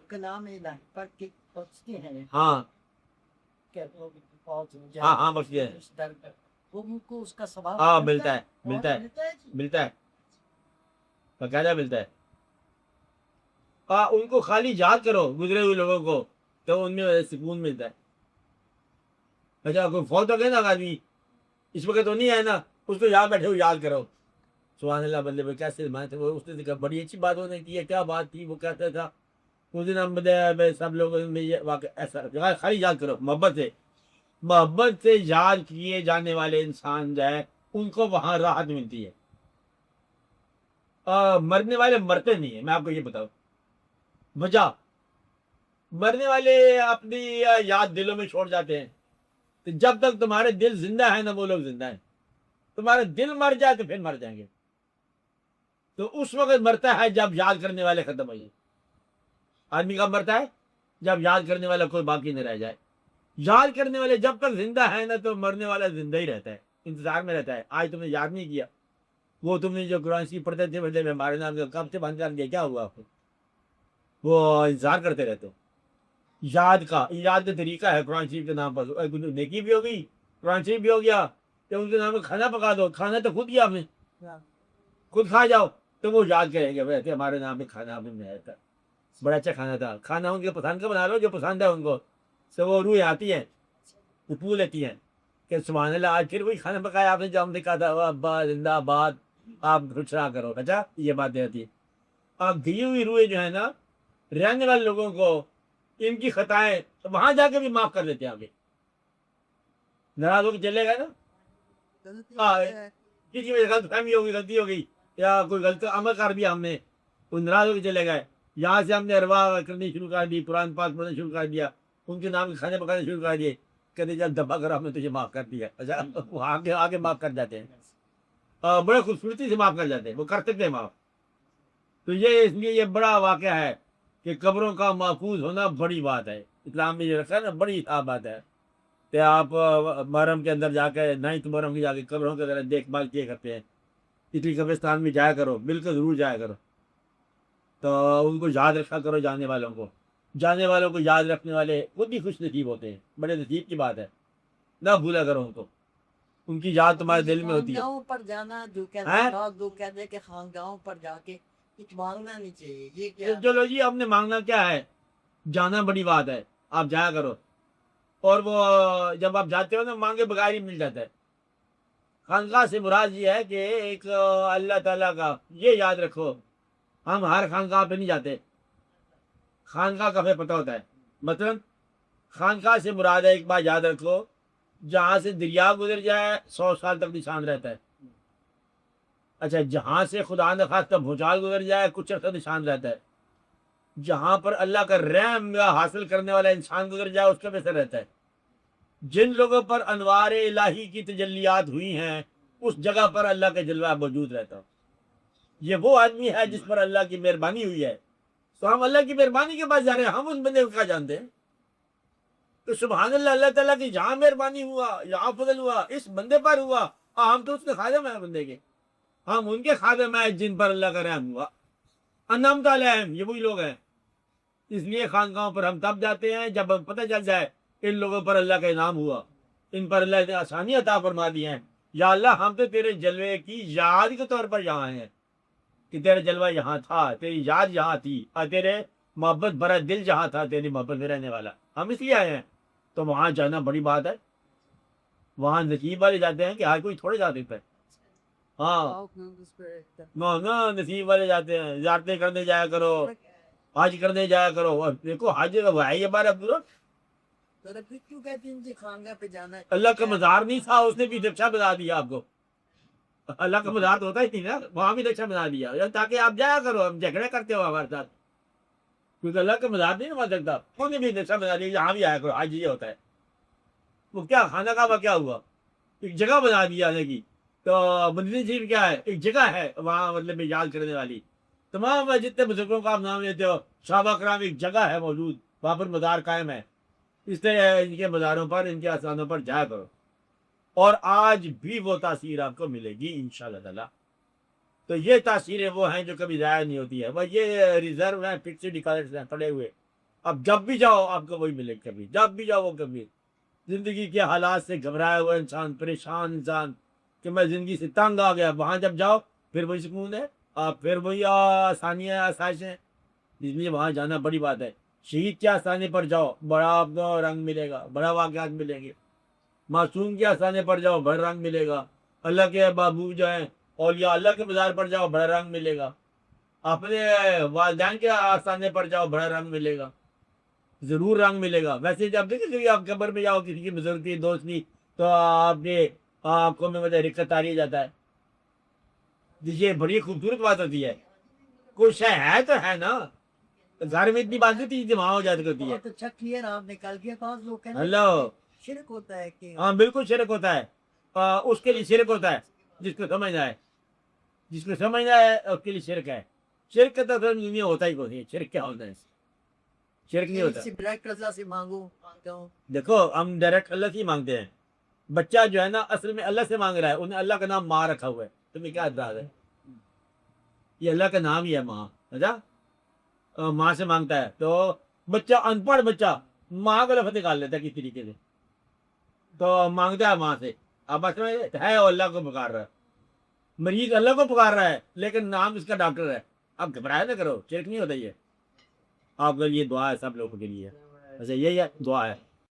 کلام الہی پر کہ پہنچتے ہیں ہاں کہ وہ پہنچ جائے ہاں ہاں بس یہ اس در پر، وہ ان کو اس کا ثواب ہاں ملتا ہے اور ملتا ہے جی؟ ملتا ہے باقاعدہ ملتا ہے. ان کو خالی یاد کرو گزرے ہوئے لوگوں کو تو ان میں سکون ملتا ہے. اچھا کوئی فوت ہو گیا نا آدمی اس وقت تو نہیں ہے نا اس کو یاد بیٹھے ہو یاد کرو سبحان اللہ بندے پہ کیسے تھے وہ اس نے کہا بڑی اچھی بات ہونے کی ہے کیا بات تھی وہ کہتا تھا اس دن ہم سب لوگ میں یہ واقع ایسا خالی یاد کرو محبت سے یاد کیے جانے والے انسان جو ہے ان کو وہاں راحت ملتی ہے. مرنے والے مرتے نہیں ہیں میں آپ کو یہ بتاؤں وجہ مرنے والے اپنی یاد دلوں میں چھوڑ جاتے ہیں تو جب تک تمہارے دل زندہ ہے نا وہ لوگ زندہ ہیں. تمہارے دل مر جائے تو پھر مر جائیں گے. تو اس وقت مرتا ہے جب یاد کرنے والے ختم ہو جائے. آدمی کب مرتا ہے جب یاد کرنے والا کوئی باقی نہ رہ جائے. یاد کرنے والے جب تک زندہ ہے نا تو مرنے والا زندہ ہی رہتا ہے انتظار میں رہتا ہے. آج تم نے یاد نہیں کیا وہ تم نے جو قرآن شریف پڑھتے تھے بندے میں ہمارے نام کب سے بند کر دیا کیا ہوا آپ کو وہ انتظار کرتے رہتے ہو. یاد کا طریقہ ہے قرآن شریف کے نام پر نیکی بھی ہو گئی قرآن شریف بھی ہو گیا کہ ان کے نام پہ کھانا پکا دو کھانا تو خود کیا آپ نے خود کھا جاؤ تو وہ یاد کریں گے ویسے ہمارے نام پہ کھانا آپ نے بنایا تھا بڑا اچھا کھانا تھا. کھانا ان کے پسند کا بنا لو جو پسند ہے ان کو سب وہ روح آتی ہیں وہ پو لیتی ہیں کہ سبحان اللہ آج پھر وہی کھانا پکایا آپ نے جو ہم نے کہا تھا ابا زندہ آباد آپ خوشرا کرو. اچھا یہ باتیں ہوتی ہیں. آپ دی ہوئی روحیں جو ہے نا رہنے والے لوگوں کو ان کی خطائیں وہاں جا کے بھی معاف کر دیتے ہیں. آگے ناراض ہو کے چلے گئے نا کسی وجہ غلط فہمی ہو گئی غلطی ہو گئی یا کوئی غلط عمل کر دیا ہم نے کوئی ناراض ہو کے چلے گئے یہاں سے ہم نے اروا کرنی شروع کر دی قرآن پاک پڑھنا شروع کر دیا ان کے نام کے کھانے پکانے شروع کر دیے کہتے چل دبا کر ہم نے تجھے معاف کر دیا. اچھا وہ آگے معاف کر جاتے ہیں بڑے خوبصورتی سے معاف کر جاتے ہیں وہ کرتے تھے معاف. تو یہ اس لیے یہ بڑا واقعہ ہے کہ قبروں کا محفوظ ہونا بڑی بات ہے. اسلام میں یہ رکھا ہے نا بڑی بات ہے کہ آپ محرم کے اندر جا کے 9 محرم کی جا کے قبروں کے دیکھ بھال کیے کرتے ہیں. اس لیے قبرستان میں جایا کرو بالکل ضرور جایا کرو تو ان کو یاد رکھا کرو. جانے والوں کو یاد رکھنے والے خود بھی خوش نصیب ہوتے ہیں. بڑے نصیب کی بات ہے نہ بھولا کرو ان کو ان کی یاد تمہارے دل میں ہوتی ہے. خانگاہوں پر جانا جو کہتے ہیں کہ خانگاہوں پر جا کے کچھ مانگنا نہیں چاہیے یہ کیا چلو جی ہم نے مانگنا کیا ہے جانا بڑی بات ہے آپ جایا کرو. اور وہ جب آپ جاتے ہو نا مانگے بغیر ہی مل جاتا ہے. خانقاہ سے مراد یہ ہے کہ ایک اللہ تعالیٰ کا یہ یاد رکھو ہم ہر خانقاہ پہ نہیں جاتے. خانقاہ کا پتہ ہوتا ہے مثلا خانقاہ سے مراد ہے ایک بات یاد رکھو جہاں سے دریا گزر جائے 100 سال تک نشان رہتا ہے. اچھا جہاں سے خدا نخواستہ بھوچال گزر جائے کچھ عرصہ نشان رہتا ہے. جہاں پر اللہ کا رحم حاصل کرنے والا انسان گزر جائے اس کا ویسا رہتا ہے. جن لوگوں پر انوار الہی کی تجلیات ہوئی ہیں اس جگہ پر اللہ کا جلوہ موجود رہتا. یہ وہ آدمی ہے جس پر اللہ کی مہربانی ہوئی ہے تو ہم اللہ کی مہربانی کے پاس جا رہے ہیں. ہم اس بندے کو کیا جانتے ہیں تو سبحان اللہ اللہ تعالیٰ کی جہاں مہربانی ہوا یہاں فضل ہوا اس بندے پر ہوا ہم تو اس کے خادم ہیں بندے کے ہم ان کے خادم ہیں جن پر اللہ کا رحم ہوا. انعمت علیہم یہ وہی لوگ ہیں. اس لیے خانقاہوں پر ہم تب جاتے ہیں جب ہم پتہ چل جائے ان لوگوں پر اللہ کا انعام ہوا ان پر اللہ نے آسانی عطا فرما دی ہیں. یا اللہ ہم تو تیرے جلوے کی یاد کے طور پر یہاں ہیں کہ تیرا جلوہ یہاں تھا تیری یاد یہاں تھی اور تیرے محبت بھرا دل جہاں تھا تیری محبت میں رہنے والا ہم اس لیے آئے ہیں. تو وہاں جانا بڑی بات ہے. وہاں نصیب والے جاتے ہیں کہ ہر کوئی تھوڑے جاتے ہیں. ہاں نہ نصیب والے جاتے ہیں زیارتیں کرنے جایا کرو حج کرنے جایا کرو. دیکھو حج ہے یہ بار اب کیوں کہتے ہیں خانگاہ پہ جانا اللہ کا مزار نہیں تھا اس نے بھی رکشا بنا دیا آپ کو. اللہ کا مزار تو ہوتا ہی نہیں نا وہاں بھی رکشا بنا دیا تاکہ آپ جایا کرو. ہم جھگڑے کرتے ہو ہمارے ساتھ کیونکہ اللہ کا مزار نہیں بنا سکتا انہوں نے بھی رکشا بنا دیا یہاں بھی آیا کرو. آج یہ ہوتا ہے وہ کیا خانہ کعبہ کیا ہوا ایک جگہ بنا دی جانے کی. تو مدینہ شریف کیا ہے ایک جگہ ہے وہاں مطلب یاد کرنے والی. تمام جتنے بزرگوں کا آپ نام لیتے ہو صحابہ کرام ایک جگہ ہے موجود وہاں پر مزار قائم ہے. اس طرح ان کے مزاروں پر ان کے آستانوں پر جایا کرو اور آج بھی وہ تاثیر آپ کو ملے گی انشاءاللہ تعالی. تو یہ تاثیریں وہ ہیں جو کبھی ضائع نہیں ہوتی ہے. وہ یہ ریزرو ہیں فکسڈ ڈپازٹس ہیں پڑے ہوئے اب جب بھی جاؤ آپ کو وہی ملے، کبھی جب بھی جاؤ وہ کبھی زندگی کے حالات سے گھبرایا ہوا انسان، پریشان انسان کہ میں زندگی سے تنگ آ گیا، وہاں جب جاؤ پھر وہی سکون ہے، آپ پھر وہی آسانیاں آسائشیں، اس لیے وہاں جانا بڑی بات ہے۔ شہید کے آستانے پر جاؤ بڑا آپ کو رنگ ملے گا، بڑا واقعات ملیں گے۔ معصوم کے آستانے پر جاؤ بڑا رنگ ملے گا۔ اللہ کے محبوب جو ہیں اولیاء اللہ کے مزار پر جاؤ بڑا رنگ ملے گا۔ اپنے والدین کے آستانے پر جاؤ بڑا رنگ ملے گا، ضرور رنگ ملے گا۔ ویسے جب دیکھیں کبھی آپ قبر میں جاؤ کسی کی بزرگ کی دوست کی تو آپ نے آنکھوں میں مجھے رکت آ جاتا ہے، یہ بڑی خوبصورت بات ہوتی ہے، کچھ ہے تو ہے نا، گھر میں اتنی بات نہیں تھی وہاں ہو جاتی ہوتی ہے۔ بہت اچھا کلیئر آپ نکال کے بعض لوگ کہتے ہیں ہلو، شرک ہوتا ہے کہ ہاں بالکل شرک ہوتا ہے، اس کے لیے شرک ہوتا ہے جس کو سمجھنا ہے، جس کو سمجھنا ہے اس کے لیے شرک ہے۔ شرک کا تو دنیا ہوتا ہی کوئی نہیں، شرک کیا ہوتا ہے، شرک نہیں ہوتا۔ ڈائریکٹ رضا سے مانگو مانگتا ہوں۔ دیکھو ہم ڈائریکٹ اللہ سے ہی مانگتے ہیں، بچہ جو ہے نا اصل میں اللہ سے مانگ رہا ہے، انہیں اللہ کا نام ماں رکھا ہوا ہے، تمہیں کیا اعتراض ہے؟ یہ اللہ کا نام ہی ہے ماں، اچھا ماں سے مانگتا ہے تو بچہ ان پڑھ بچہ ماں کو لفظ نکال لیتا ہے کس طریقے سے، تو مانگتا ہے ماں سے۔ اب اصل میں ہے وہ اللہ کو پکار رہا ہے، مریض اللہ کو پکار رہا ہے لیکن نام اس کا ڈاکٹر ہے۔ اب گھبرایا نہ کرو، شرک نہیں ہوتا یہ۔ آپ کے لیے دعا ہے، سب لوگوں کے لیے، ویسے یہی ہے دعا ہے۔